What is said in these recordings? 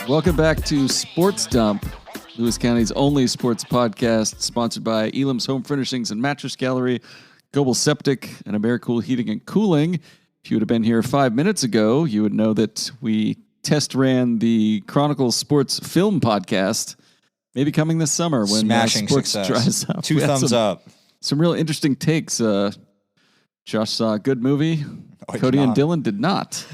Welcome back to Sports Dump, Lewis County's only sports podcast, sponsored by Elam's Home Furnishings and Mattress Gallery, Global Septic, and AmeriCool Heating and Cooling. If you would have been here 5 minutes ago, you would know that we test ran the Chronicle Sports Film Podcast, maybe coming this summer when Smashing sports success. dries up. Two thumbs up. Some real interesting takes. Josh saw a good movie. Kody and Dylan did not.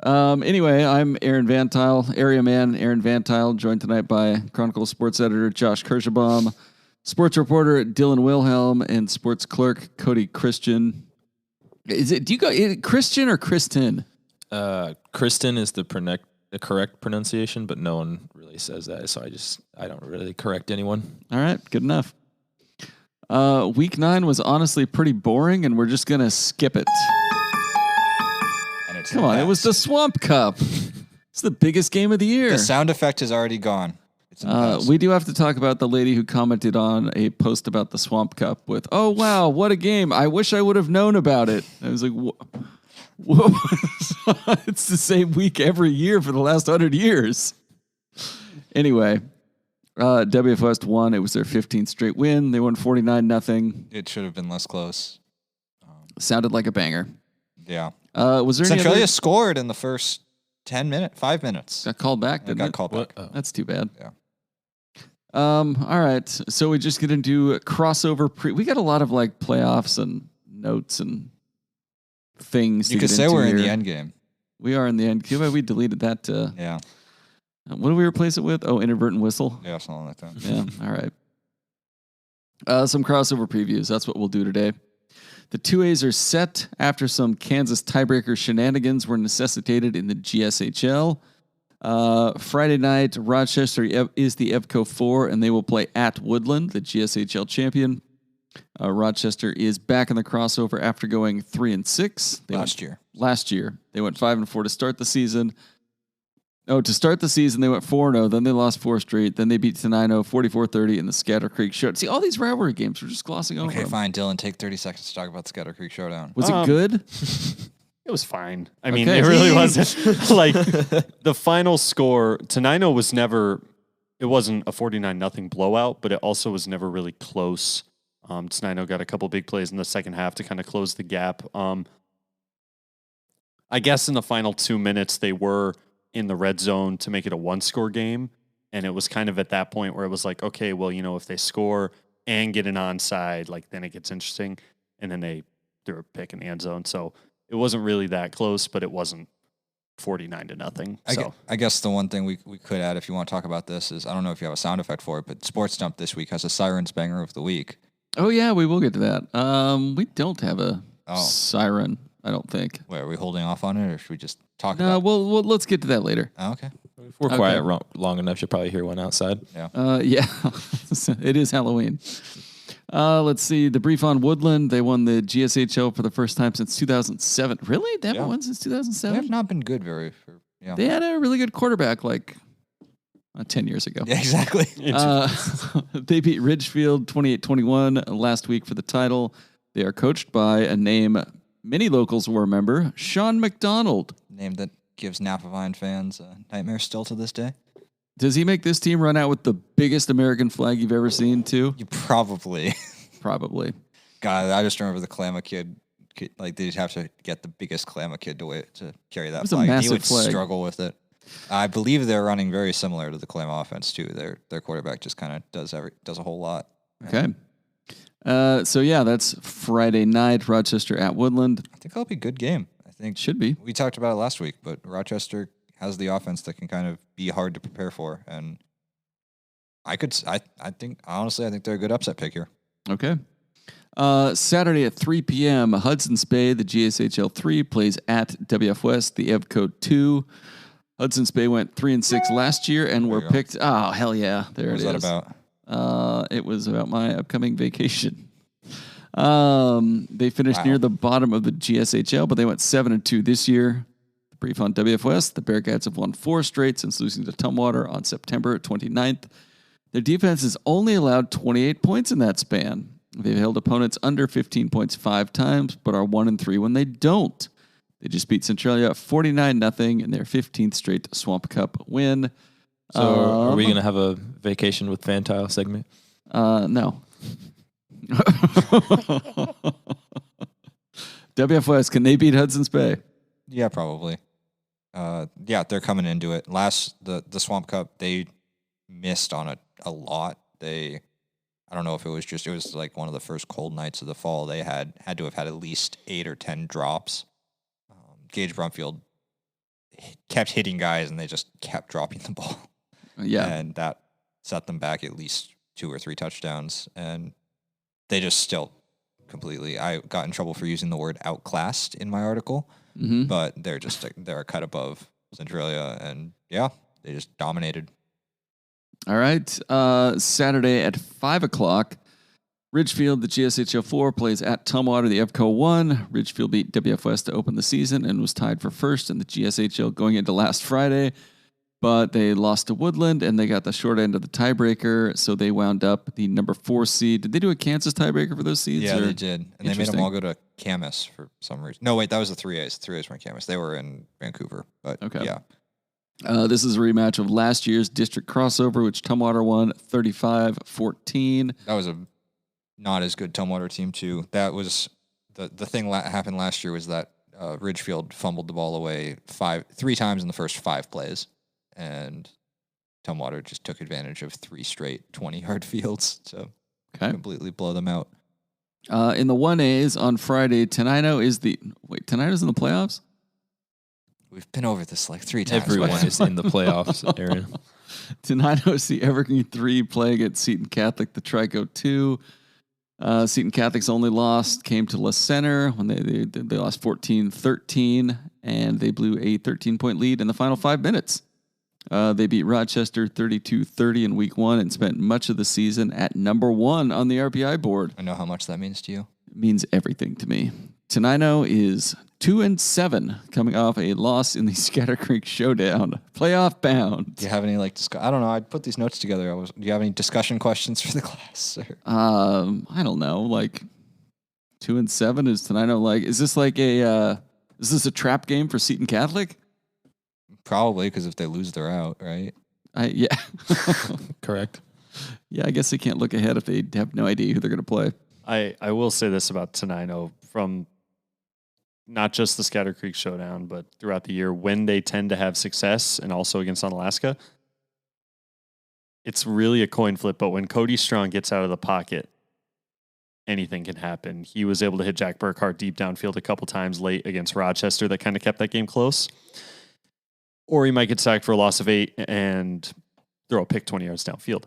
Anyway, I'm Aaron Van Tile, area man Aaron Van Tile, joined tonight by Chronicle sports editor Josh Kirschenbaum, sports reporter Dylan Wilhelm, and sports clerk Kody Christian. Do you go Christian or Kristen? Kristen is the correct pronunciation, but no one really says that, so I don't really correct anyone. All right, good enough. Week 9 was honestly pretty boring, and we're just gonna skip it. Come on, it was the Swamp Cup. It's the biggest game of the year. The sound effect is already gone. We do have to talk about the lady who commented on a post about the Swamp Cup with, "Oh, wow, what a game. I wish I would have known about it." I was like, whoa. It's the same week every year for the last 100 years. Anyway, WF West won. It was their 15th straight win. They won 49-0. It should have been less close. Sounded like a banger. Yeah. Was there Centralia scored in the first 5 minutes. Got called back, didn't it? Got called back. Oh. That's too bad. Yeah. All right. So we just get into crossover. We got a lot of like playoffs and notes and things. You could say we're in the end game. We are in the end. We deleted that. Yeah. What do we replace it with? Oh, inadvertent whistle. Yeah, something like that. Yeah. All right. Some crossover previews. That's what we'll do today. The 2As are set after some Kansas tiebreaker shenanigans were necessitated in the GSHL. Friday night, Rochester is the EVCO 4, and they will play at Woodland, the GSHL champion. Rochester is back in the crossover after going 3-6. Last year. They went 5-4 to start the season. To start the season, they went 4-0. Then they lost 4 straight. Then they beat Tenino 44-30 in the Scatter Creek Showdown. See, all these rivalry games, we're just glossing over. Okay, fine, Dylan. Take 30 seconds to talk about the Scatter Creek Showdown. Was it good? It was fine. I mean, it really wasn't. Like, the final score, Tenino was never, it wasn't a 49-0 blowout, but it also was never really close. Tenino got a couple big plays in the second half to kind of close the gap. I guess in the final 2 minutes, they were in the red zone to make it a 1-score game. And it was kind of at that point where it was like, okay, well, if they score and get an onside, like then it gets interesting. And then they threw a pick in the end zone. So it wasn't really that close, but it wasn't 49-0. So I guess the one thing we could add, if you want to talk about this, is I don't know if you have a sound effect for it, but Sports Dump this week has a Sirens Banger of the Week. Oh, yeah, we will get to that. We don't have a siren, I don't think. Wait, are we holding off on it, or should we just talk about it? Well, let's get to that later. Oh, okay. If we're quiet long enough, you'll probably hear one outside. Yeah. Yeah, it is Halloween. Let's see. The brief on Woodland. They won the GSHL for the first time since 2007. Really? They haven't won since 2007? They have not been good They had a really good quarterback 10 years ago. Yeah, exactly. They beat Ridgefield 28-21 last week for the title. They are coached by a name many locals will remember, Sean McDonald. Name that gives Napa Vine fans a nightmare still to this day. Does he make this team run out with the biggest American flag you've ever seen, too? Probably. Probably. God, I just remember the Klamath kid. Like, they'd have to get the biggest Klamath kid to carry that flag. He would struggle with it. I believe they're running very similar to the Klamath offense, too. Their quarterback just kind of does a whole lot. Okay. So, yeah, that's Friday night, Rochester at Woodland. I think that'll be a good game. I think should be. We talked about it last week, but Rochester has the offense that can kind of be hard to prepare for. And I think they're a good upset pick here. Okay. Saturday at 3 p.m., Hudson's Bay, the GSHL 3, plays at WF West, the EVCO 2. Hudson's Bay went 3-6 last year and were picked. Oh, hell yeah. There it is. What was that about? It was about my upcoming vacation. They finished near the bottom of the GSHL, but they went 7-2 this year. The brief on WF West, the Bearcats have won 4 straight since losing to Tumwater on September 29th. Their defense has only allowed 28 points in that span. They've held opponents under 15 points 5 times, but are 1-3 when they don't. They just beat Centralia 49-0 in their 15th straight Swamp Cup win. So are we going to have a vacation with Fantile segment? No. WF West, can they beat Hudson's Bay? Yeah, probably. Yeah, they're coming into it. The Swamp Cup, they missed on it a lot. I don't know if it was like one of the first cold nights of the fall. They had to have had at least 8 or 10 drops. Gage Brumfield kept hitting guys, and they just kept dropping the ball. Yeah. And that set them back at least 2 or 3 touchdowns. And they just still completely, I got in trouble for using the word outclassed in my article, but they're a cut above Centralia, and yeah, they just dominated. All right. Saturday at 5:00, Ridgefield, the GSHL 4, plays at Tumwater, the EVCO 1. Ridgefield beat WF West to open the season and was tied for first in the GSHL going into last Friday, but they lost to Woodland, and they got the short end of the tiebreaker, so they wound up the number 4 seed. Did they do a Kansas tiebreaker for those seeds? Yeah, they did. And they made them all go to Camas for some reason. No, wait, that was the 3As. The 3As were in Camas. They were in Vancouver, but okay. Yeah. This is a rematch of last year's district crossover, which Tumwater won 35-14. That was a not as good Tumwater team, too. That was the thing happened last year was that Ridgefield fumbled the ball away 3 times in the first 5 plays, and Tumwater just took advantage of 3 straight 20-yard fields to completely blow them out. In the 1As on Friday, Tenino's in the playoffs? We've been over this like 3 times. Everyone is in the playoffs area. Tenino's the Evergreen 3 playing at Seton Catholic, the Trico 2. Seton Catholic's only loss came to La Center when they lost 14-13, and they blew a 13-point lead in the final 5 minutes. They beat Rochester 32-30 in week 1 and spent much of the season at number 1 on the RPI board. I know how much that means to you. It means everything to me. Tenino is 2-7, coming off a loss in the Scatter Creek Showdown, playoff bound. Do you have any I don't know. I put these notes together. Do you have any discussion questions for the class? I don't know. 2-7 is Tenino is this a trap game for Seton Catholic? Probably, because if they lose, they're out, right? Yeah. Correct. Yeah, I guess they can't look ahead if they have no idea who they're going to play. I will say this about Tenino from not just the Scatter Creek Showdown, but throughout the year, when they tend to have success, and also against Onalaska, it's really a coin flip. But when Kody Strong gets out of the pocket, anything can happen. He was able to hit Jack Burkhart deep downfield a couple times late against Rochester that kind of kept that game close. Or he might get sacked for a loss of 8 and throw a pick 20 yards downfield.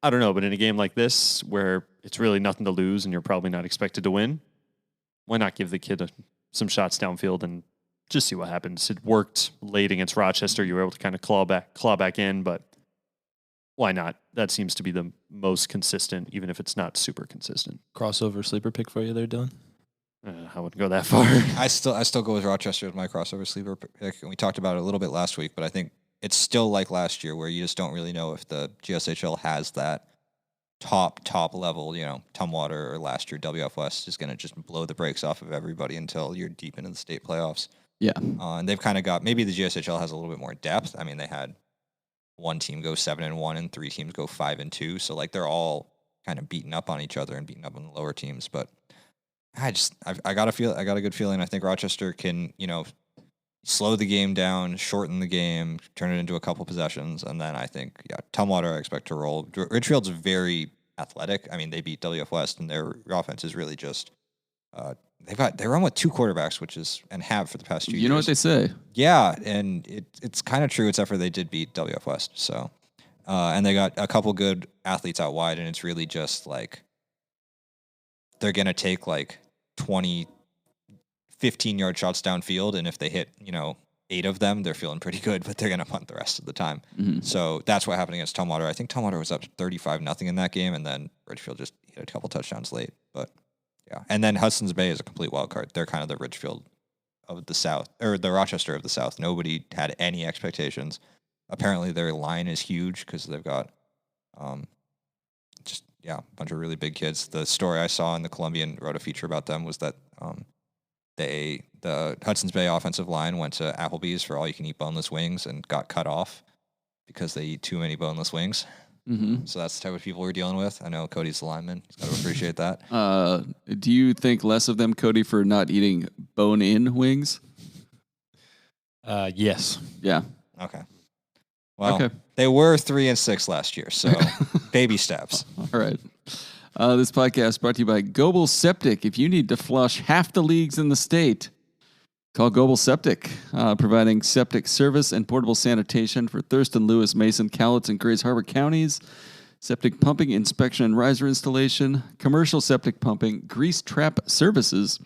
I don't know, but in a game like this, where it's really nothing to lose and you're probably not expected to win, why not give the kid some shots downfield and just see what happens? It worked late against Rochester. You were able to kind of claw back in, but why not? That seems to be the most consistent, even if it's not super consistent. Crossover sleeper pick for you there, Dylan? I wouldn't go that far. I still go with Rochester as my crossover sleeper pick. And we talked about it a little bit last week, but I think it's still like last year where you just don't really know if the GSHL has that top level, Tumwater, or last year WF West is going to just blow the brakes off of everybody until you're deep into the state playoffs. Yeah. And they've kind of got, maybe the GSHL has a little bit more depth. I mean, they had 1 team go 7-1 and 3 teams go 5-2. So they're all kind of beating up on each other and beating up on the lower teams. But I got a good feeling. I think Rochester can, slow the game down, shorten the game, turn it into a couple possessions, and then I think, Tumwater I expect to roll. Ridgefield's very athletic. I mean, they beat WF West, and their offense is really just they run with 2 quarterbacks, and have for the past 2 years. You know what they say? Yeah, and it's kind of true, except for they did beat WF West. So, and they got a couple good athletes out wide, and it's really just they're gonna take 20. 15-yard shots downfield, and if they hit, 8 of them, they're feeling pretty good, but they're going to punt the rest of the time. Mm-hmm. So that's what happened against Tumwater. I think Tumwater was up 35-0 in that game, and then Ridgefield just hit a couple touchdowns late. But yeah, and then Hudson's Bay is a complete wild card. They're kind of the Ridgefield of the South, or the Rochester of the South. Nobody had any expectations. Apparently, their line is huge because they've got a bunch of really big kids. The story I saw in the Columbian wrote a feature about them was that the Hudson's Bay offensive line went to Applebee's for all-you-can-eat boneless wings and got cut off because they eat too many boneless wings. Mm-hmm. So that's the type of people we're dealing with. I know Cody's the lineman. He's got to appreciate that. Do you think less of them, Kody, for not eating bone-in wings? Yes. Yeah. Okay. Well, They were 3-6 last year, so baby steps. All right. This podcast brought to you by Global Septic. If you need to flush half the leagues in the state, call Global Septic, providing septic service and portable sanitation for Thurston, Lewis, Mason, Cowlitz, and Grays Harbor counties. Septic pumping, inspection, and riser installation, commercial septic pumping, grease trap services.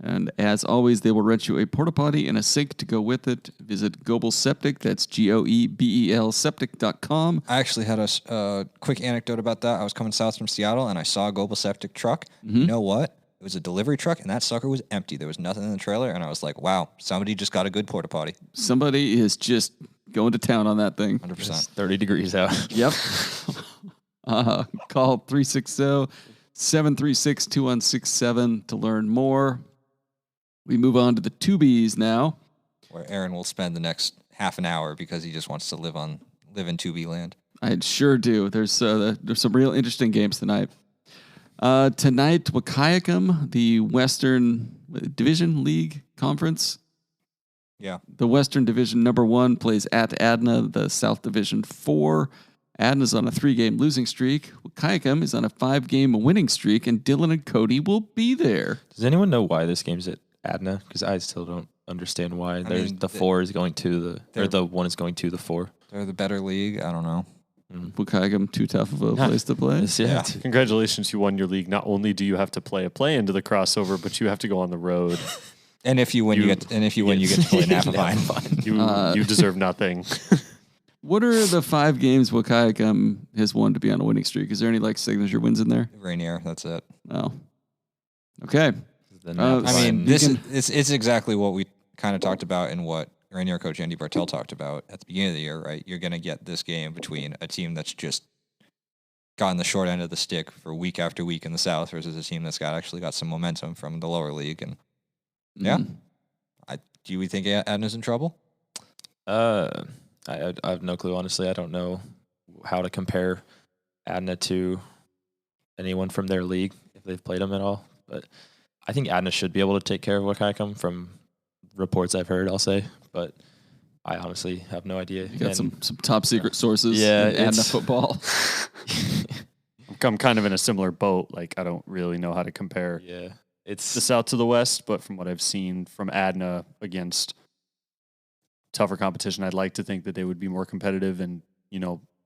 And as always, they will rent you a porta potty and a sink to go with it. Visit Global Septic. That's GOEBEL septic.com. I actually had a quick anecdote about that. I was coming south from Seattle, and I saw a Global Septic truck. Mm-hmm. You know what? It was a delivery truck, and that sucker was empty. There was nothing in the trailer, and I was like, wow, somebody just got a good porta potty. Somebody is just going to town on that thing. 100%. It's 30 degrees out. Yep. Call 360-736-2167 to learn more. We move on to the 2Bs now, where Aaron will spend the next half an hour because he just wants to live in 2B land. I sure do. There's some real interesting games tonight. Tonight, Wahkiakum, the Western Division League Conference. Yeah. The Western Division number 1 plays at Adna, the South Division 4. Adna's on a 3-game losing streak. Wahkiakum is on a 5-game winning streak, and Dylan and Kody will be there. Does anyone know why this game's at Adna? Because I still don't understand why. The 4 is going to the 1 is going to the 4. They're the better league. I don't know. Wahkiakum, too tough of a place to play. Yeah. Congratulations, you won your league. Not only do you have to play a play into the crossover, but you have to go on the road. And if you win, you get to play Napa Vine. You deserve nothing. What are the 5 games Wahkiakum has won to be on a winning streak? Is there any signature wins in there? Rainier, that's it. Oh, okay. It's exactly what we kind of talked about and what Rainier coach Andy Bartel talked about at the beginning of the year, right? You're going to get this game between a team that's just gotten the short end of the stick for week after week in the South versus a team that's actually got some momentum from the lower league. And do we think Adna's in trouble? I have no clue, honestly. I don't know how to compare Adna to anyone from their league if they've played them at all. But I think Adna should be able to take care of Wahkiakum from reports I've heard, I'll say. But I honestly have no idea. You got some top secret sources in Adna football. I'm kind of in a similar boat. I don't really know how to compare the South to the West, but from what I've seen from Adna against tougher competition, I'd like to think that they would be more competitive and,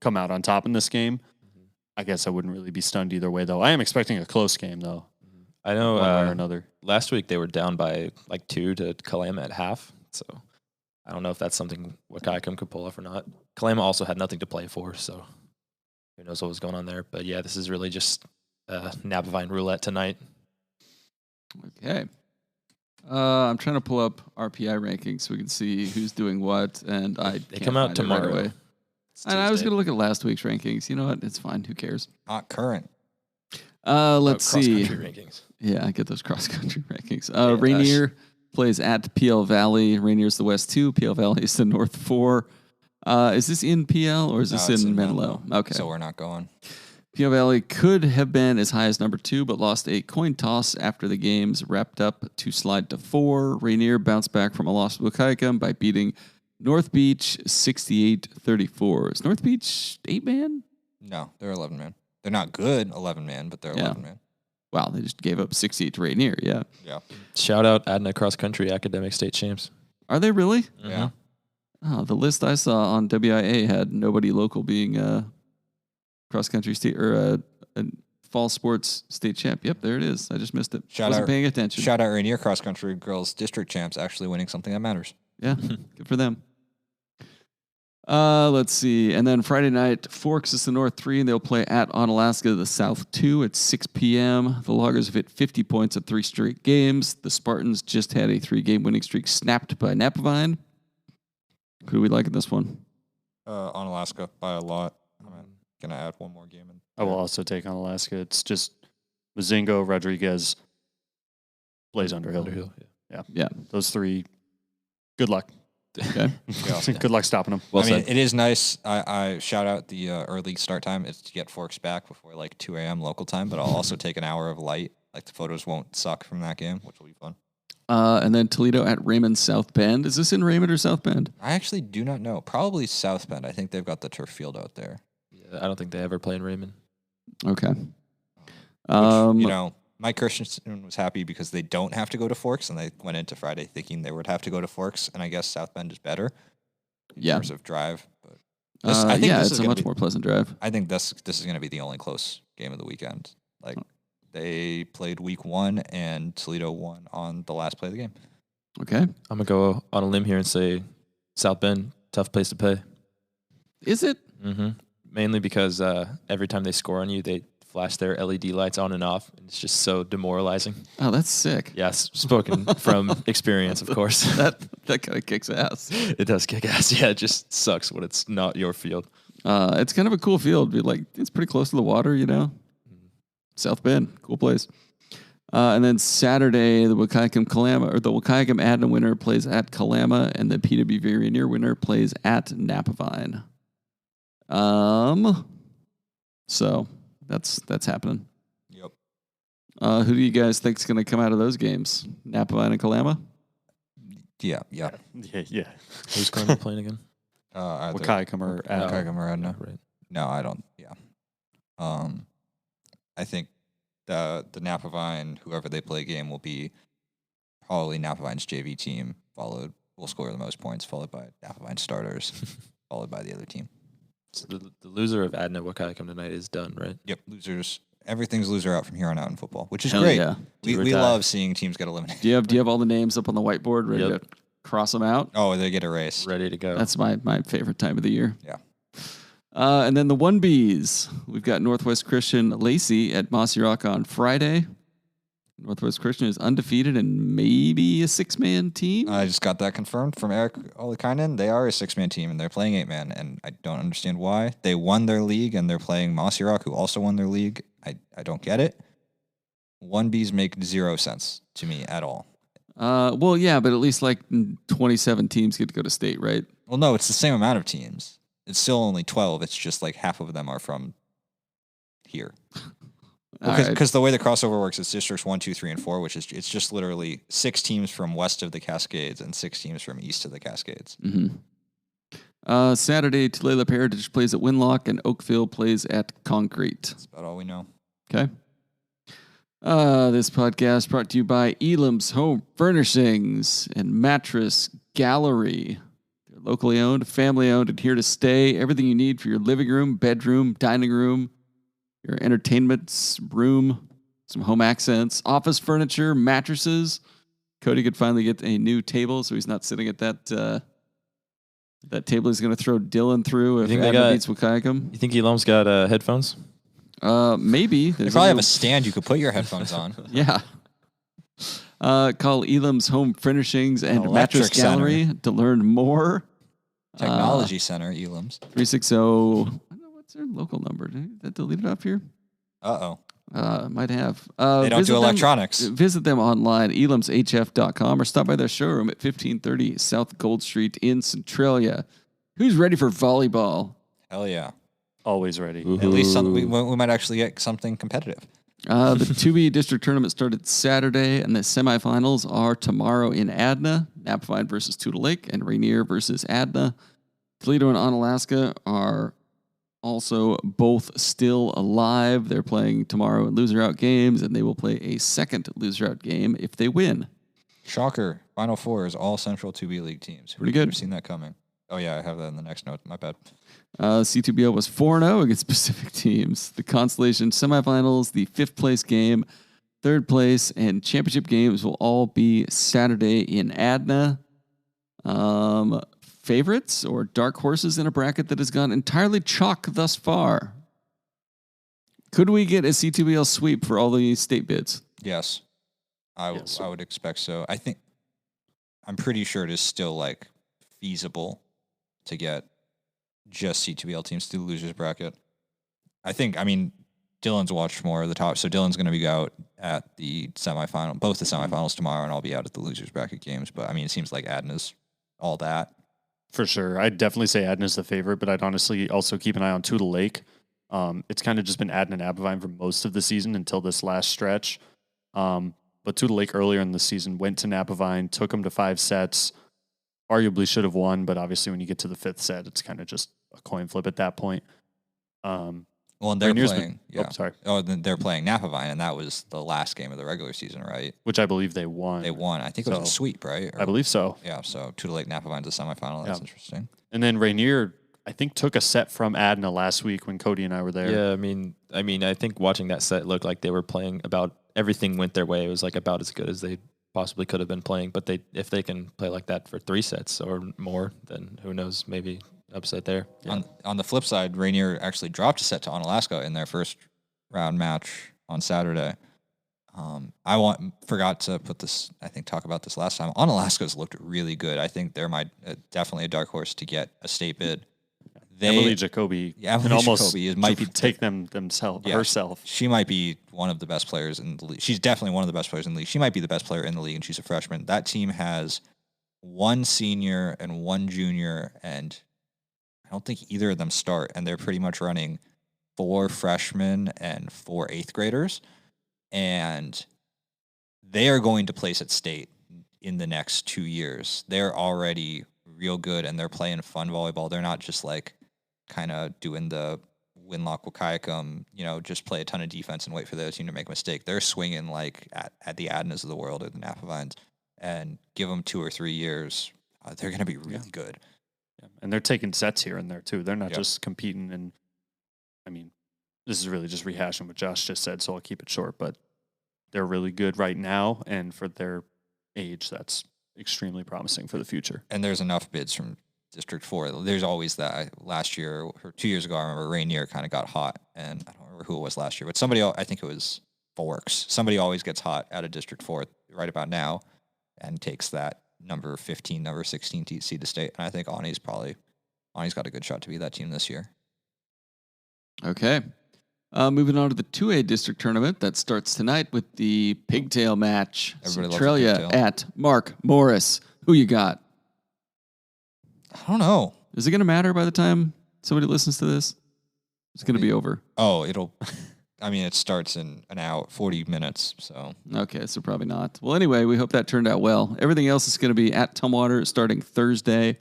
come out on top in this game. Mm-hmm. I guess I wouldn't really be stunned either way, though. I am expecting a close game, though. I know one way or another. Last week they were down by 2 to Kalama at half, so I don't know if that's something Wahkiakum could pull off or not. Kalama also had nothing to play for, so who knows what was going on there. But yeah, this is really just Napa Vine roulette tonight. Okay. I'm trying to pull up RPI rankings so we can see who's doing what, and they come out tomorrow. Right away. And I was going to look at last week's rankings. You know what? It's fine. Who cares? Not current. Let's see. Cross-country rankings. Yeah, I get those cross-country rankings. Rainier plays at PL Valley. Rainier's the West 2. PL Valley is the North 4. Is this in PL or is this in Menlo? Okay. So we're not going. PL Valley could have been as high as number 2, but lost a coin toss after the games wrapped up to slide to 4. Rainier bounced back from a loss to Wahkiakum by beating North Beach 68-34. Is North Beach 8-man? No, they're 11-man. They're not good 11-man, but they're 11-man. Wow, they just gave up 68 to Rainier, yeah. Shout out Adna Cross Country Academic State Champs. Are they really? Mm-hmm. Yeah. Oh, the list I saw on WIA had nobody local being cross country state or a fall sports state champ. Yep, there it is. I just missed it. Wasn't paying attention. Shout out Rainier Cross Country girls district champs actually winning something that matters. Yeah, good for them. Let's see. And then Friday night, Forks is the North 3, and they'll play at Onalaska, the South 2 at 6 p.m. The Loggers have hit 50 points at 3 straight games. The Spartans just had a 3-game winning streak snapped by Napa Vine. Who do we like in this one? Onalaska by a lot. I'm going to add one more game in. I will also take Onalaska. It's just Mazingo, Rodriguez, plays Underhill. Yeah. Yeah. Those three. Good luck. Okay. Good luck stopping them. Well, I mean, it is nice. I shout out the early start time. It's to get Forks back before like 2 a.m. local time, but I'll also take an hour of light. Like the photos won't suck from that game, which will be fun. And then Toledo at Raymond South Bend. Is this in Raymond or South Bend? I actually do not know. Probably South Bend. I think they've got the turf field out there. Yeah, I don't think they ever play in Raymond. Okay. Which, Mike Christensen was happy because they don't have to go to Forks, and they went into Friday thinking they would have to go to Forks, and I guess South Bend is better in terms of drive. But I think it's a much more pleasant drive. I think this is going to be the only close game of the weekend. Like they played week 1, and Toledo won on the last play of the game. Okay. I'm gonna go on a limb here and say South Bend, tough place to play. Is it? Mm-hmm. Mainly because every time they score on you, they flash their LED lights on and off, and it's just so demoralizing. Oh, that's sick. Yes, spoken from experience, of course. that kind of kicks ass. It does kick ass. Yeah, it just sucks when it's not your field. It's kind of a cool field. It's pretty close to the water, South Bend, cool place. And then Saturday, the Wahkiakum Adna winner plays at Kalama, and the PWV Rainier winner plays at Napavine. So that's happening. Yep. Who do you guys think is going to come out of those games? Napavine and Kalama? Yeah. Yeah. Who's going to be playing again? Wahkiakum or Adna. Right. No, I don't. Yeah. I think the Napavine, whoever they play game, will be probably Napavine's JV team. Will score the most points, followed by Napavine starters, followed by the other team. So the loser of Adna Wahkiakum tonight is done, right? Yep, losers. Everything's loser out from here on out in football, which is Hell great. yeah. We love seeing teams get eliminated. Do you have all the names up on the whiteboard ready to cross them out? Oh, they get erased. Ready to go. That's my favorite time of the year. Yeah. And then the 1Bs. We've got Northwest Christian Lacey at Mossy Rock on Friday. Northwest Christian is undefeated and maybe a 6-man team. I just got that confirmed from Eric Olikainen. They are a 6-man team, and they're playing 8-man, and I don't understand why. They won their league, and they're playing Mossy Rock, who also won their league. I don't get it. 1Bs make 0 sense to me at all. Well, yeah, but at least 27 teams get to go to state, right? Well, no, it's the same amount of teams. It's still only 12. It's just half of them are from here. Because the way the crossover works is districts 1, 2, 3, and 4, which is it's just literally 6 teams from west of the Cascades and 6 teams from east of the Cascades. Mm-hmm. Saturday, Tulalip Heritage plays at Winlock and Oakville plays at Concrete. That's about all we know. Okay. This podcast brought to you by Elam's Home Furnishings and Mattress Gallery. They're locally owned, family owned, and here to stay. Everything you need for your living room, bedroom, dining room, your entertainment room, some home accents, office furniture, mattresses. Kody could finally get a new table, so he's not sitting at that table he's going to throw Dylan through if Adna beats Wahkiakum. You think Elam's got headphones? Maybe. They probably have a stand you could put your headphones on. Yeah. Call Elam's Home Furnishings and Mattress Gallery to learn more. Technology Center, Elam's. 360. I don't know what's their local number. Did that delete it off here? Uh-oh. Might have. They don't do electronics. Visit them online, elamshf.com, or stop by their showroom at 1530 South Gold Street in Centralia. Who's ready for volleyball? Hell yeah. Always ready. Ooh. At least we might actually get something competitive. The 2B district tournament started Saturday, and the semifinals are tomorrow in Adna, Napavine versus Tudor Lake, and Rainier versus Adna. Toledo and Onalaska are also both still alive. They're playing tomorrow in loser-out games, and they will play a second loser-out game if they win. Shocker. Final Four is all Central 2B League teams. Pretty good. I've seen that coming. Oh, yeah, I have that in the next note. My bad. C2BL was 4-0 against Pacific teams. The Constellation semifinals, the 5th place game, 3rd place, and championship games will all be Saturday in Adna. Favorites or dark horses in a bracket that has gone entirely chalk thus far? Could we get a C2BL sweep for all the state bids? Yes. I would expect so. I'm pretty sure it is still feasible to get just C2BL teams to the losers bracket. Dylan's watched more of the top. So Dylan's going to be out at the semifinal, both the semifinals tomorrow, and I'll be out at the losers bracket games. But I mean, it seems like Adna's all that. For sure. I'd definitely say Adna's the favorite, but I'd honestly also keep an eye on Tudor Lake. It's kind of just been Adna and Abavine for most of the season until this last stretch. But Tudor Lake earlier in the season went to Napavine, took them to 5 sets, arguably should have won, but obviously when you get to the 5th set, it's kind of just a coin flip at that point. Well, and they're playing. They're playing Napavine, and that was the last game of the regular season, right? Which I believe they won. They won. I think it was a sweep, right? I believe so. Yeah. So Tudor Lake Napavine's a semifinal. That's interesting. And then Rainier, I think, took a set from Adna last week when Kody and I were there. Yeah, I mean, I think watching that set looked like they were playing about everything went their way. It was like about as good as they possibly could have been playing. But if they can play like that for 3 sets or more, then who knows? Maybe upset there. Yeah. On the flip side, Rainier actually dropped a set to Onalaska in their first round match on Saturday. Forgot to talk about this last time. Onalaska's looked really good. I think they're definitely a dark horse to get a state bid. Emily Jacoby can almost take herself. She might be one of the best players in the league. She's definitely one of the best players in the league. She might be the best player in the league, and she's a freshman. That team has 1 senior and 1 junior, and I don't think either of them start, and they're pretty much running 4 freshmen and 4 8th graders, and they are going to place at state in the next 2 years. They're already real good, and they're playing fun volleyball. They're not just like kind of doing the Winlock Wakayakum, just play a ton of defense and wait for the other team to make a mistake. They're swinging like at the Adnas of the world or the Napavines, and give them 2 or 3 years. They're going to be really good. Yeah. And they're taking sets here and there too. They're not just competing. And I mean, this is really just rehashing what Josh just said, so I'll keep it short, but they're really good right now. And for their age, that's extremely promising for the future. And there's enough bids from District 4. There's always that. Last year or 2 years ago, I remember Rainier kind of got hot, and I don't remember who it was last year, but somebody, I think it was Forks. Somebody always gets hot out of District 4 right about now and takes that number 15, number 16 seed to state. And I think Ani's got a good shot to be that team this year. Okay. Moving on to the 2A district tournament that starts tonight with the pigtail match. Everybody Centralia loves the pigtail. at Mark Morris. Who you got? I don't know. Is it going to matter by the time somebody listens to this? It's going to be over. Oh, it starts in an hour, 40 minutes. So okay, so probably not. Well, anyway, we hope that turned out well. Everything else is going to be at Tumwater starting Thursday.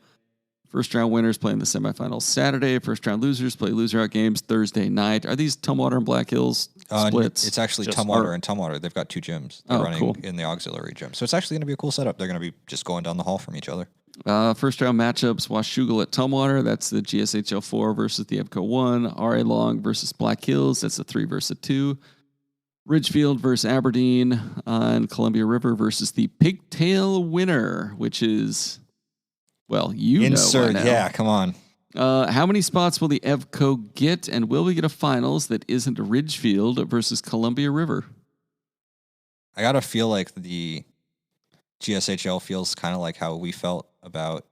First round winners playing the semifinals Saturday. First round losers play loser out games Thursday night. Are these Tumwater and Black Hills splits? It's actually Tumwater and Tumwater. They've got 2 gyms. They're running in the auxiliary gym. So it's actually going to be a cool setup. They're going to be just going down the hall from each other. First round matchups, Washougal at Tumwater. That's the GSHL 4 versus the EVCO 1. RA Long versus Black Hills. That's a 3 versus 2. Ridgefield versus Aberdeen. And Columbia River versus the Pigtail winner, which is, well, insert. know by now. Yeah, come on. How many spots will the EVCO get, and will we get a finals that isn't Ridgefield versus Columbia River? I got to feel like the GSHL feels kind of like how we felt about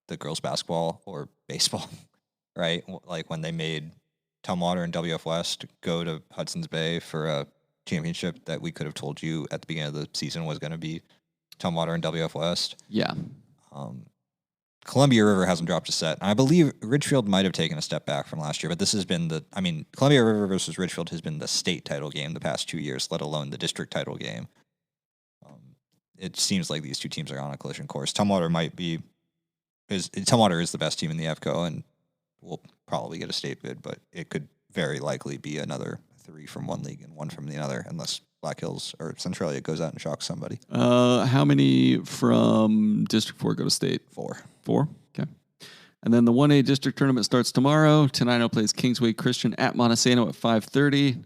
the girls basketball or baseball, right? Like when they made Tumwater and WF West go to Hudson's Bay for a championship that we could have told you at the beginning of the season was going to be Tumwater and WF West. Yeah. Columbia River hasn't dropped a set. And I believe Ridgefield might have taken a step back from last year, but this has been Columbia River versus Ridgefield has been the state title game the past 2 years, let alone the district title game. It seems like these 2 teams are on a collision course. Tumwater is the best team in the EVCO, and will probably get a state bid, but it could very likely be another 3 from one league and 1 from the other, unless Black Hills or Centralia goes out and shocks somebody. How many from District 4 go to state? 4. 4? Okay. And then the 1A district tournament starts tomorrow. Tenino plays Kingsway Christian at Montesano at 5:30.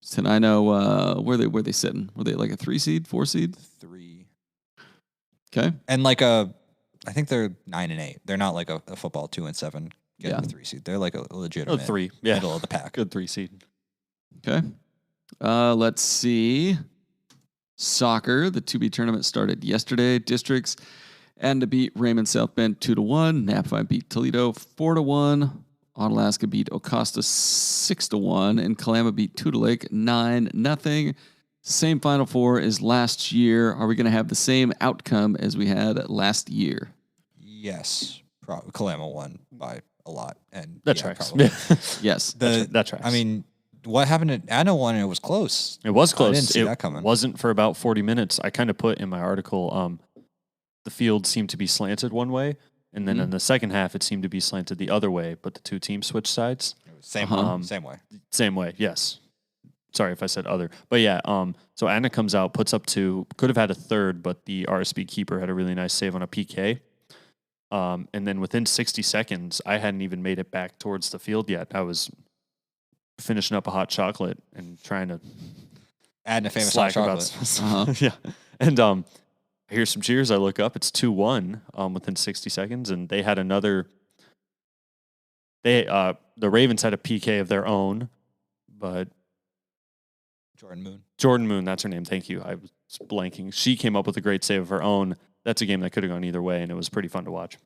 Tenino, where they sitting? Were they like a 3 seed, 4 seed? 3. Okay. And I think they're 9 and 8. They're not like a football 2 and 7 getting a 3 seed. They're like a legitimate 3, middle of the pack. Good 3 seed. Okay. Let's see. Soccer, the 2B tournament started yesterday. Districts, and to beat Raymond South Bend 2-1. Napfine beat Toledo 4-1. Onalaska beat Ocosta 6-1, and Kalama beat Tudor Lake 9-0. Same Final Four as last year. Are we going to have the same outcome as we had last year? Yes. Kalama won by a lot. And that tracks. Yes. That tracks. I mean, what happened at Adna one? It was close. It was close. I didn't see that coming. It wasn't for about 40 minutes. I kind of put in my article, the field seemed to be slanted one way, and then in the second half, it seemed to be slanted the other way, but the two teams switched sides. Same way. Same way, yes. Sorry if I said other. But yeah, so Adna comes out, puts up two, could have had a third, but the RSB keeper had a really nice save on a PK. And then within 60 seconds, I hadn't even made it back towards the field yet. I was finishing up a hot chocolate and trying to Adna famous hot chocolate. Yeah. And I hear some cheers. I look up. It's 2-1 within 60 seconds. And they had another. The Ravens had a PK of their own, but Jordan Moon, that's her name. Thank you. I was blanking. She came up with a great save of her own. That's a game that could have gone either way, and it was pretty fun to watch.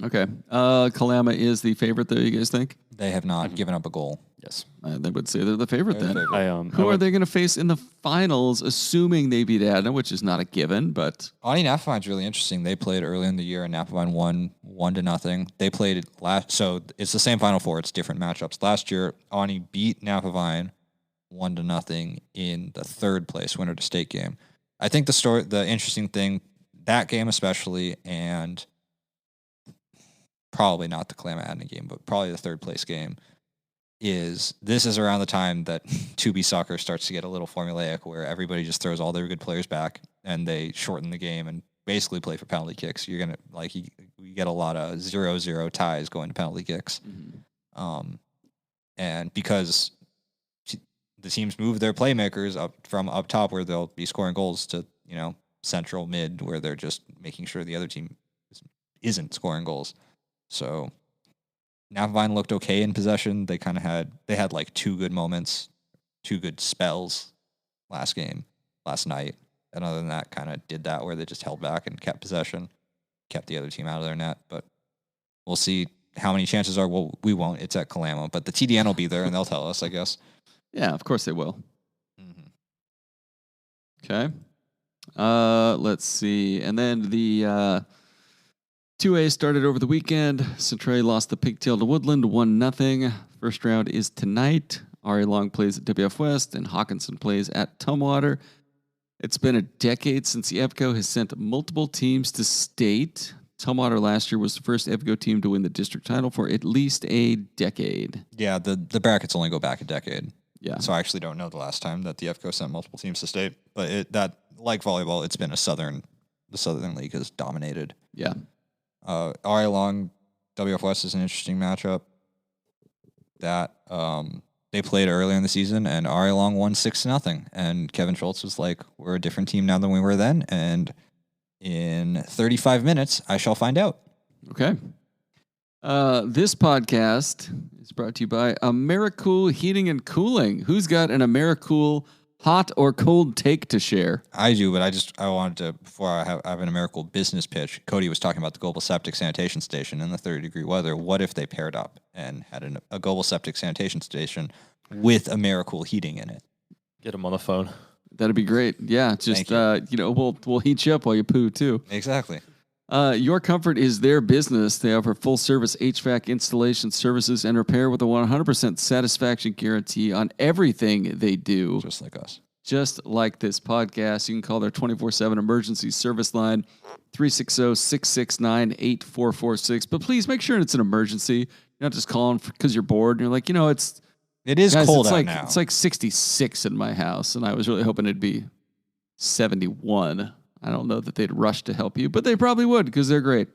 Okay. Kalama is the favorite, though, you guys think? They have not given up a goal. Yes. They would say they're the favorite then. Favorite. Who are they going to face in the finals, assuming they beat Adna, which is not a given, but... Ani Napavine's really interesting. They played early in the year, and Napavine won 1-0. They played last... So it's the same Final Four. It's different matchups. Last year, Ani beat Napavine 1-0 in the third place winner to state game. I think the interesting thing, that game especially, and probably not the Kalama Adna game, but probably the third place game, this is around the time that 2B soccer starts to get a little formulaic, where everybody just throws all their good players back and they shorten the game and basically play for penalty kicks. You're gonna you get a lot of 0-0 ties going to penalty kicks, and because the teams move their playmakers up from up top where they'll be scoring goals to central mid where they're just making sure the other team isn't scoring goals. So Napavine looked okay in possession. They had like two good moments, two good spells last night. And other than that, kind of did that where they just held back and kept possession, kept the other team out of their net. But we'll see how many chances are. Well, we won't. It's at Kalama, but the TDN will be there and they'll tell us, I guess. Yeah, of course they will. Okay. Let's see. And then the 2A started over the weekend. Centrae lost the Pigtail to Woodland 1-0. First round is tonight. Ari Long plays at WF West and Hawkinson plays at Tumwater. It's been a decade since the EVCO has sent multiple teams to state. Tumwater last year was the first EVCO team to win the district title for at least a decade. Yeah, the brackets only go back a decade. Yeah. So I actually don't know the last time that the EVCO sent multiple teams to state, but that like volleyball, it's been the Southern League has dominated. Yeah. Ari Long, WF West is an interesting matchup. That they played earlier in the season, and Ari Long won 6-0. And Kevin Schultz was like, "We're a different team now than we were then." And in 35 minutes, I shall find out. Okay. This podcast is brought to you by AmeriCool Heating and Cooling. Who's got an AmeriCool hot or cold take to share? I do, but I wanted to, before I have an AmeriCool business pitch, Kody was talking about the Global Septic Sanitation Station in the 30-degree weather. What if they paired up and had a Global Septic Sanitation Station with AmeriCool heating in it? Get them on the phone. That'd be great. Yeah, just we'll heat you up while you poo too. Exactly. Your comfort is their business. They offer full-service HVAC installation services and repair with a 100% satisfaction guarantee on everything they do. Just like us. Just like this podcast. You can call their 24/7 emergency service line, 360-669-8446. But please make sure it's an emergency. You're not just calling because you're bored. And you're like, it is guys, cold out now. It's like 66 in my house, and I was really hoping it'd be 71. I don't know that they'd rush to help you, but they probably would because they're great.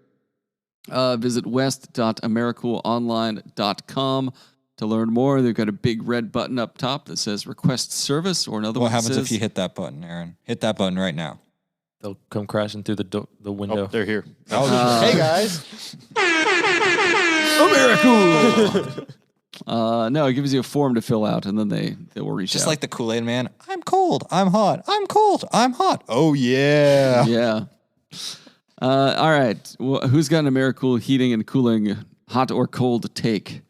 Visit west.americoolonline.com to learn more. They've got a big red button up top that says request service, or another one. What happens if you hit that button, Aaron? Hit that button right now. They'll come crashing through the window. Oh, they're here. Hey, guys. AmeriCool! No, it gives you a form to fill out, and then they will reach out. Just like the Kool-Aid man. I'm cold. I'm hot. I'm cold. I'm hot. Oh, yeah. Yeah. All right. Well, who's got an AmeriCool heating and cooling hot or cold take?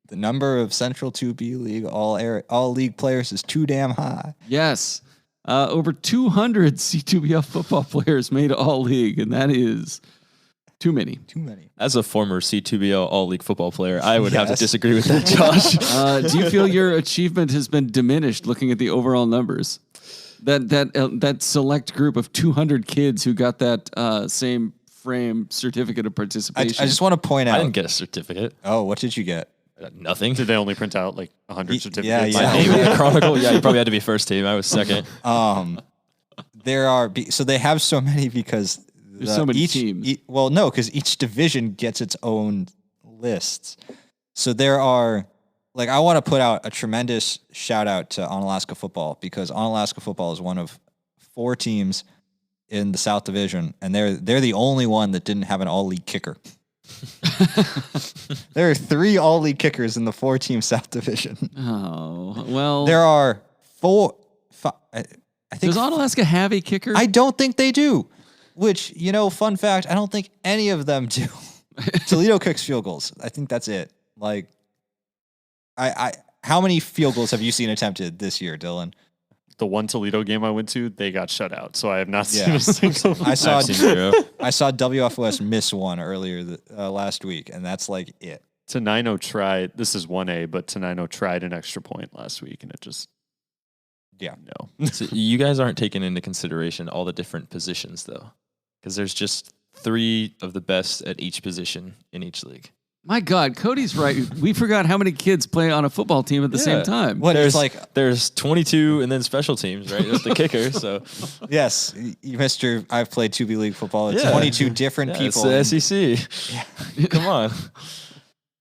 The number of Central 2B League all league players is too damn high. Yes. Over 200 C2BL football players made all league, and that is too many. Too many. As a former C2BL all league football player, I would have to disagree with that, Josh. Do you feel your achievement has been diminished looking at the overall numbers? That select group of 200 kids who got that same frame certificate of participation. I just want to point out. I didn't get a certificate. Oh, what did you get? Nothing. Did they only print out like 100 certificates? Yeah. My name in the Chronicle. Yeah, you probably had to be first team. I was second. So they have so many because there's so many teams. No, because each division gets its own lists. So there are, like, I want to put out a tremendous shout out to Onalaska football, because Onalaska football is one of 4 teams in the South Division, and they're the only one that didn't have an all league kicker. There are 3 all league kickers in the 4-team South Division. Oh, well. There are 4. I think. Does Onalaska have a kicker? I don't think they do. Which, fun fact, I don't think any of them do. Toledo kicks field goals. I think that's it. Like, how many field goals have you seen attempted this year, Dylan? The one Toledo game I went to, they got shut out, so I have not seen a single. I saw WFOS miss one earlier last week, and that's like it. Tenino tried. This is 1A, but Tenino tried an extra point last week, and it just no. So you guys aren't taking into consideration all the different positions, though, because there's just 3 of the best at each position in each league. My God, Cody's right. We forgot how many kids play on a football team at the same time. What, there's 22 and then special teams, right? With the kicker. So yes, Mr. I've played 2B League football. It's 22 different people. It's the SEC. Yeah. Come on.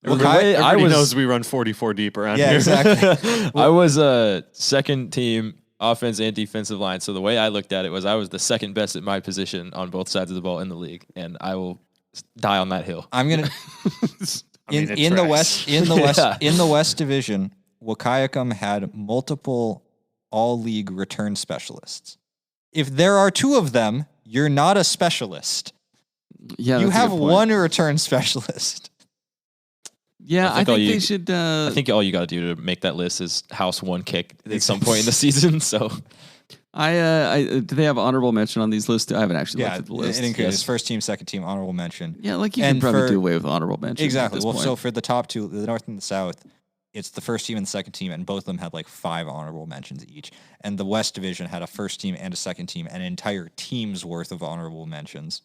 Well, everybody knows we run 44 deep around here. Yeah, exactly. I was a second team offense and defensive line. So the way I looked at it was I was the second best at my position on both sides of the ball in the league, and I will die on that hill. I'm gonna in the West Division, Wahkiakum had multiple all league return specialists. If there are 2 of them, you're not a specialist. Yeah, you have one return specialist. Yeah, I think they should. I think all you got to do to make that list is house 1 kick at some point in the season. So, do they have honorable mention on these lists? I haven't actually looked at the list. It includes first team, second team, honorable mention. Yeah, like you can probably do away with honorable mention. Exactly. Well, so for the top 2, the North and the South, it's the first team and the second team, and both of them had like 5 honorable mentions each. And the West Division had a first team and a second team, and an entire team's worth of honorable mentions.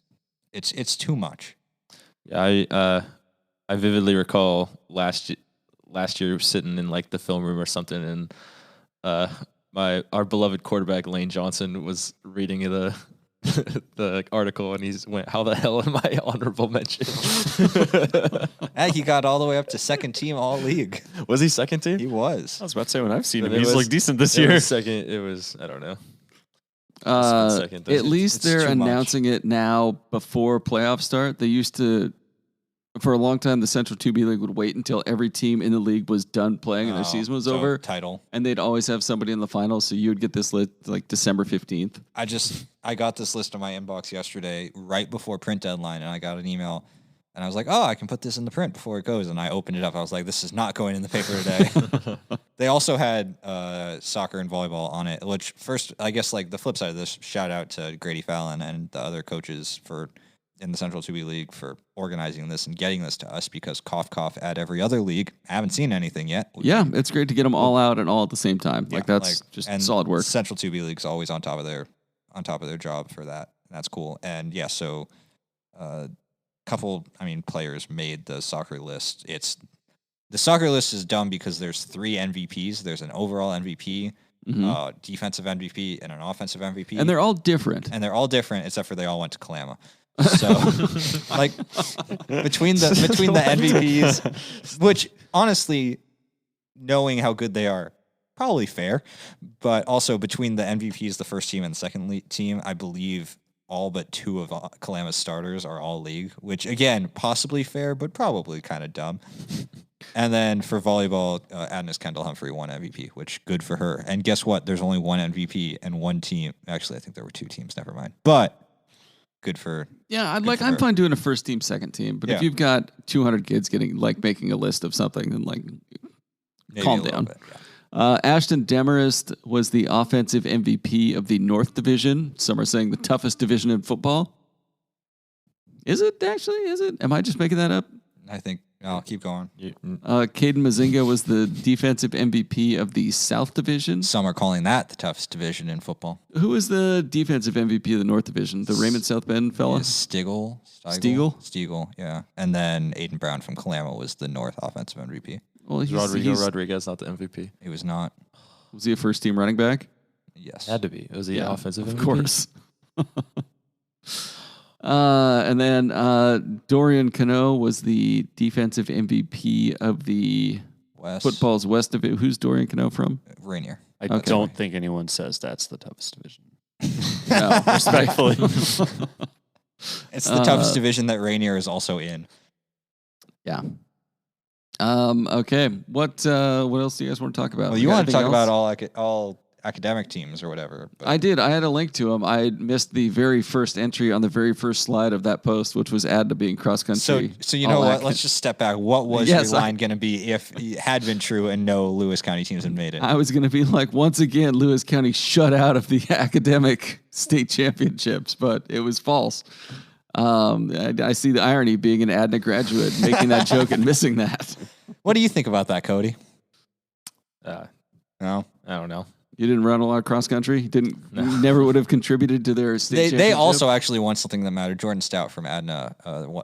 It's too much. Yeah, I vividly recall last year sitting in like the film room or something, and our beloved quarterback Lane Johnson was reading the article, and he went, "How the hell am I honorable mention?" He got all the way up to second team all league. Was he second team? He was. I was about to say, when I've seen him, he's looked decent this year. It was I don't know. At least they're announcing it now before playoffs start. They used to. For a long time, the Central 2B League would wait until every team in the league was done playing and their season was over. Title. And they'd always have somebody in the finals, so you would get this list like December 15th. I got this list in my inbox yesterday right before print deadline, and I got an email, and I was like, oh, I can put this in the print before it goes. And I opened it up. I was like, this is not going in the paper today. They also had soccer and volleyball on it, which first, I guess, like the flip side of this, shout out to Grady Fallon and the other coaches in the Central 2B League for organizing this and getting this to us, because cough at every other league. I haven't seen anything yet. Yeah, it's great to get them all out and all at the same time. Like that's just solid work. Central 2B League's always on top of their job for that. That's cool. And yeah, so players made the soccer list. The soccer list is dumb because there's 3 MVPs. There's an overall MVP, defensive MVP, and an offensive MVP. And they're all different. Except for they all went to Kalama. So, like, between the MVPs, which honestly, knowing how good they are, probably fair, but also between the MVPs, the first team and the second team, I believe all but 2 of Kalama's starters are all league, which again, possibly fair, but probably kind of dumb. And then for volleyball, Agnes Kendall Humphrey won MVP, which good for her. And guess what? There's only 1 MVP and 1 team. Actually, I think there were 2 teams. Never mind. But good for. Yeah, I'm fine doing a first team, second team, but if you've got 200 kids making a list of something, then Maybe calm down. Bit, yeah. Ashton Demarest was the offensive MVP of the North Division. Some are saying the toughest division in football. Is it actually? Is it? Am I just making that up? I think. No, keep going. Caden Mazinga was the defensive MVP of the South Division. Some are calling that the toughest division in football. Who was the defensive MVP of the North Division? The Raymond South Bend fella? Stiegel, yeah. And then Aiden Brown from Kalama was the North offensive MVP. Well, Rodrigo Rodriguez, not the MVP. He was not. Was he a first-team running back? Yes. Had to be. Was he offensive MVP? Of course. And then Dorian Cano was the defensive MVP of the football's West Division. Who's Dorian Cano from? Rainier. I don't think anyone says that's the toughest division. No, respectfully. It's the toughest division that Rainier is also in. Yeah. Okay. What else do you guys want to talk about? Well, you want to talk about all academic teams or whatever. But. I did. I had a link to them. I missed the very first entry on the very first slide of that post, which was Adna being cross country. So you know what? Let's just step back. What was your line going to be if it had been true and no Lewis County teams had made it? I was going to be like, once again, Lewis County shut out of the academic state championships, but it was false. I see the irony being an Adna graduate making that joke and missing that. What do you think about that, Cody? No, I don't know. You didn't run a lot of cross country? You never would have contributed to their state championship? They also actually won something that mattered. Jordan Stout from Adna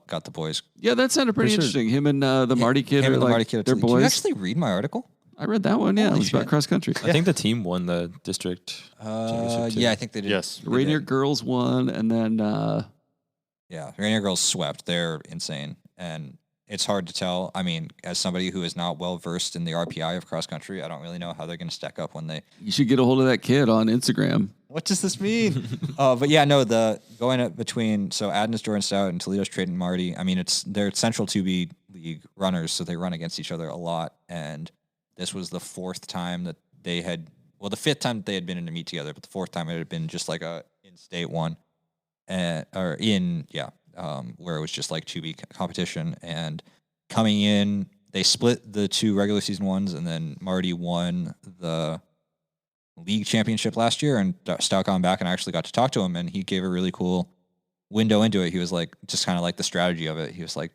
got the boys. Yeah, that sounded pretty interesting. Him and the Marty kid are like their boys. Did you actually read my article? I read that one, yeah. It was about cross country. I think the team won the district championship too. Yeah, I think they did. Yes. Rainier girls won, and then... yeah, Rainier girls swept. They're insane. And it's hard to tell. I mean, as somebody who is not well-versed in the RPI of cross country, I don't really know how they're going to stack up when they... You should get a hold of that kid on Instagram. What does this mean? But yeah, no, the going up between... So Adna's Jordan Stout and Toledo's Trayton Marty. I mean, they're Central 2B league runners, so they run against each other a lot. And this was the fourth time that they had... Well, the fifth time that they had been in a meet together, but the fourth time it had been just like a in-state one. Where it was just like 2B competition. And coming in, they split the two regular season ones, and then Marty won the league championship last year, and Stout got back, and I actually got to talk to him, and he gave a really cool window into it. He was like, just kind of like the strategy of it. He was like,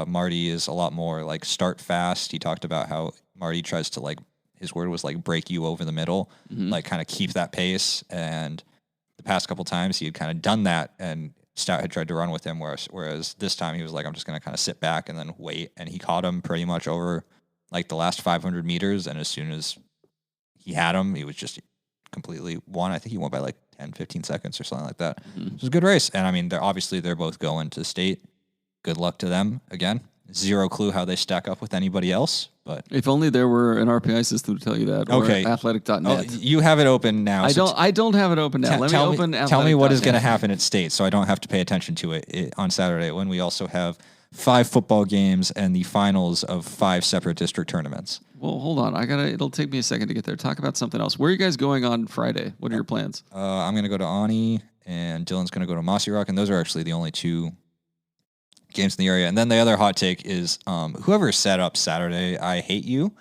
Marty is a lot more like start fast. He talked about how Marty tries to like, his word was like break you over the middle, like kind of keep that pace. And the past couple times he had kind of done that, and Stout had tried to run with him, whereas this time he was like, I'm just going to kind of sit back and then wait. And he caught him pretty much over like the last 500 meters. And as soon as he had him, he was just completely won. I think he won by like 10, 15 seconds or something like that. It was a good race. And I mean, they're both going to state. Good luck to them again. Zero clue how they stack up with anybody else, but if only there were an RPI system to tell you that. Or okay, athletic.net. Oh, you have it open now. I don't have it open now. Tell me what is going to happen at state, so I don't have to pay attention to it on Saturday when we also have 5 football games and the finals of 5 separate district tournaments. Well, hold on. It'll take me a second to get there. Talk about something else. Where are you guys going on Friday? What are your plans? I'm going to go to Ani, and Dylan's going to go to Mossy Rock, and those are actually the only 2 games in the area. And then the other hot take is whoever set up Saturday, I hate you.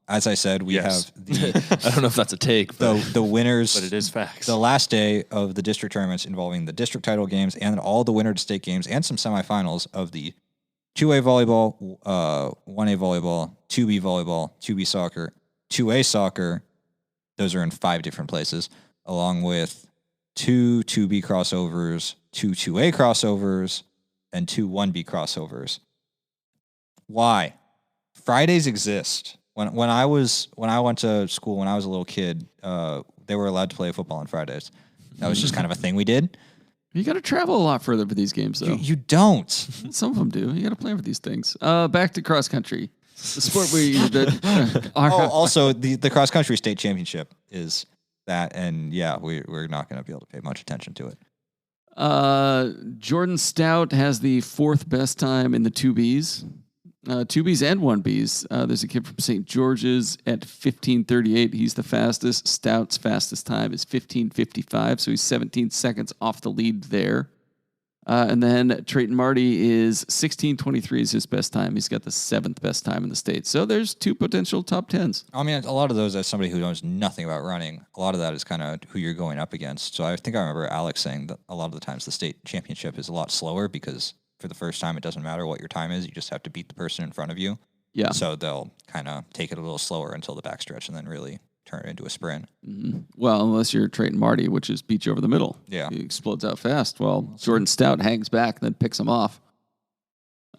As I said, we have the I don't know if that's a take, but the winners, but it is facts. The last day of the district tournaments involving the district title games and all the winner to state games and some semifinals of the 2A volleyball, 1A volleyball, 2B volleyball, 2B soccer, 2A soccer. Those are in 5 different places, along with 2 2B crossovers, 2 2A crossovers, and 2 1B crossovers. Why? Fridays exist. When I went to school when I was a little kid, they were allowed to play football on Fridays. That was just kind of a thing we did. You got to travel a lot further for these games, though. You don't. Some of them do. You got to plan for these things. Back to cross country, the sport where you. Also the cross country state championship is that, and yeah, we're not going to be able to pay much attention to it. Jordan Stout has the 4th best time in the 2Bs. 2Bs and 1Bs. There's a kid from St. George's at 15:38. He's the fastest. Stout's fastest time is 15:55, so he's 17 seconds off the lead there. And then Trayton Marty is 16:23 is his best time. He's got the 7th best time in the state. So there's 2 potential top 10s. I mean, a lot of those, as somebody who knows nothing about running, a lot of that is kind of who you're going up against. So I think I remember Alex saying that a lot of the times the state championship is a lot slower because for the first time, it doesn't matter what your time is. You just have to beat the person in front of you. Yeah. So they'll kind of take it a little slower until the backstretch and then really turn it into a sprint. Mm-hmm. Well, unless you're Trayton Marty, which is beat you over the middle. Yeah. He explodes out fast. Well, Jordan Stout hangs back and then picks him off.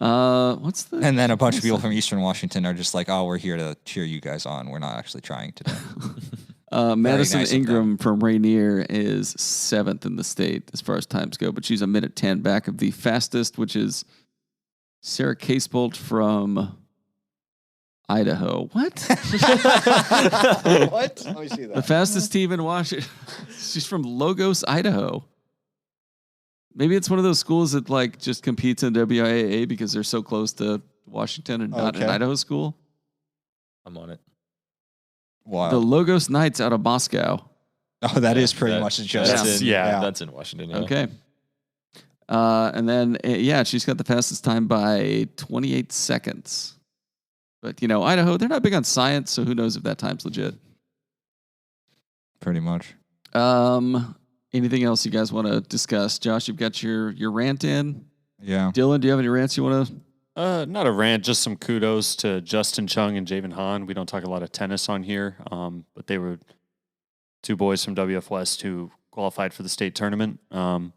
And then a bunch of people from Eastern Washington are just like, oh, we're here to cheer you guys on. We're not actually trying today. Madison nice Ingram from Rainier is 7th in the state as far as times go, but she's a minute 10 back of the fastest, which is Sarah Casebolt from Idaho. What? What? Let me see that. The fastest team in Washington. She's from Logos, Idaho. Maybe it's one of those schools that like just competes in WIAA because they're so close to Washington and not an Idaho school. I'm on it. Wow. The Logos Knights out of Moscow. Oh, that is pretty much just. That's in Washington. Yeah. Okay. And then, she's got the fastest time by 28 seconds. But, Idaho, they're not big on science, so who knows if that time's legit. Pretty much. Anything else you guys want to discuss? Josh, you've got your rant in. Yeah. Dylan, do you have any rants you want to? Not a rant, just some kudos to Justin Chung and Javen Hahn. We don't talk a lot of tennis on here, but they were 2 boys from WF West who qualified for the state tournament. I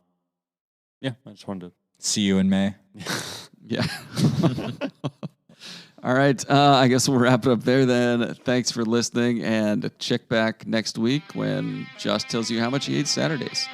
just wanted to see you in May. Yeah. All right. I guess we'll wrap it up there then. Thanks for listening, and check back next week when Josh tells you how much he hates Saturdays.